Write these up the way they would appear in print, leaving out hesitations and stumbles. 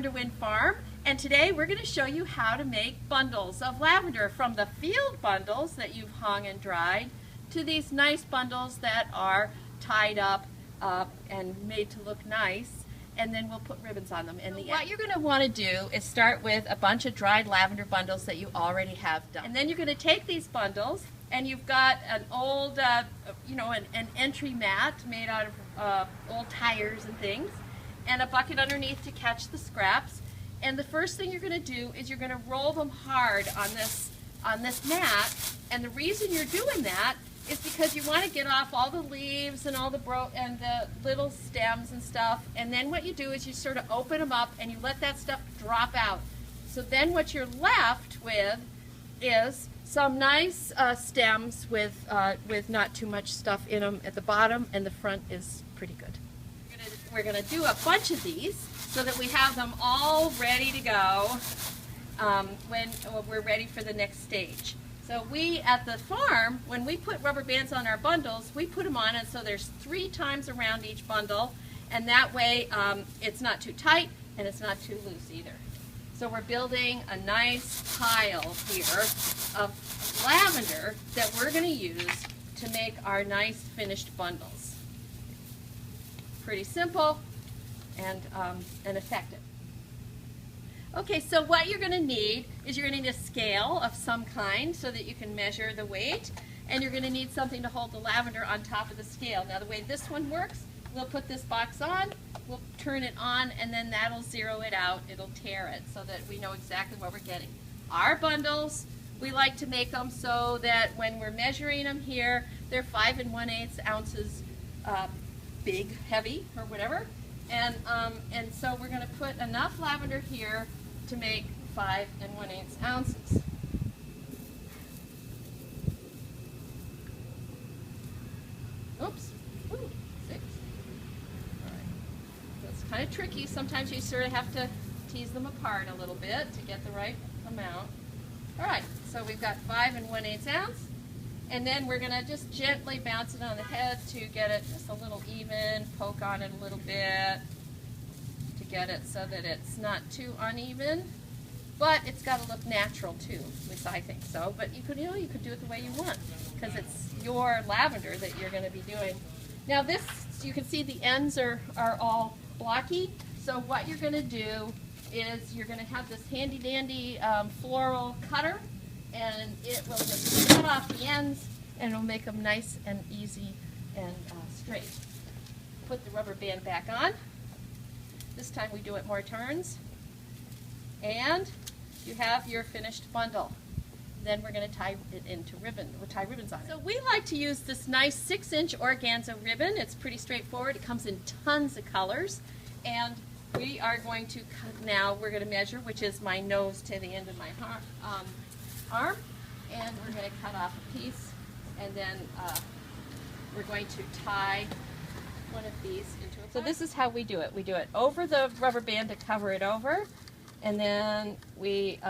Lavender Wind Farm, and today we're going to show you how to make bundles of lavender, from the field bundles that you've hung and dried to these nice bundles that are tied up and made to look nice, and then we'll put ribbons on them in the end. What you're going to want to do is start with a bunch of dried lavender bundles that you already have done, and then you're going to take these bundles, and you've got an old an entry mat made out of old tires and things, and a bucket underneath to catch the scraps. And the first thing you're going to do is you're going to roll them hard on this mat. And the reason you're doing that is because you want to get off all the leaves and all the the little stems and stuff. And then what you do is you sort of open them up and you let that stuff drop out. So then what you're left with is some nice stems with not too much stuff in them at the bottom, and the front is pretty good. We're going to do a bunch of these so that we have them all ready to go when we're ready for the next stage. So we at the farm, when we put rubber bands on our bundles, we put them on, and so there's 3 times around each bundle, and that way it's not too tight and it's not too loose either. So we're building a nice pile here of lavender that we're going to use to make our nice finished bundles. Pretty simple and effective. Okay, so what you're going to need is you're going to need a scale of some kind so that you can measure the weight, and you're going to need something to hold the lavender on top of the scale. Now the way this one works, we'll put this box on, we'll turn it on, and then that'll zero it out. It'll tear it so that we know exactly what we're getting. Our bundles, we like to make them so that when we're measuring them here, they're 5 1/8 ounces big, heavy, or whatever. And so we're going to put enough lavender here to make 5 1/8 ounces. Oops. Ooh, 6. All right. That's kind of tricky. Sometimes you sort of have to tease them apart a little bit to get the right amount. All right. So we've got 5 1/8 ounce. And then we're going to just gently bounce it on the head to get it just a little even, poke on it a little bit to get it so that it's not too uneven. But it's got to look natural too, at least I think so. But you could do it the way you want, because it's your lavender that you're going to be doing. Now this, you can see the ends are all blocky. So what you're going to do is you're going to have this handy dandy floral cutter, and it will just cut off the ends, and it'll make them nice and easy and straight. Put the rubber band back on. This time we do it more turns, and you have your finished bundle. Then we're going to tie it into ribbon. We'll tie ribbons on it. So we like to use this nice 6-inch organza ribbon. It's pretty straightforward. It comes in tons of colors, and we are going to cut now. We're going to measure, which is my nose to the end of my arm, and we're going to cut off a piece, and then we're going to tie one of these into a. So this is how we do it. We do it over the rubber band to cover it over, and then we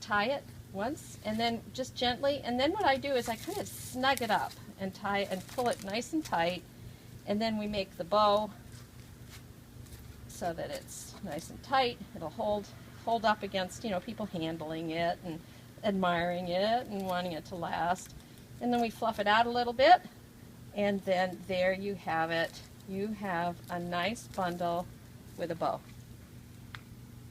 tie it once, and then just gently, and then what I do is I kind of snug it up and tie and pull it nice and tight, and then we make the bow so that it's nice and tight. It'll hold up against, people handling it and admiring it and wanting it to last. And then we fluff it out a little bit, and then there you have it. You have a nice bundle with a bow.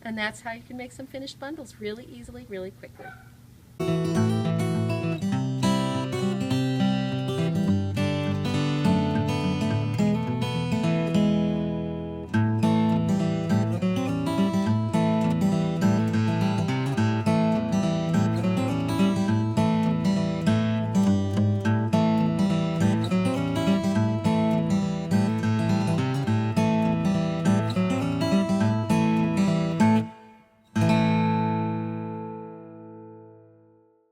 And that's how you can make some finished bundles really easily, really quickly.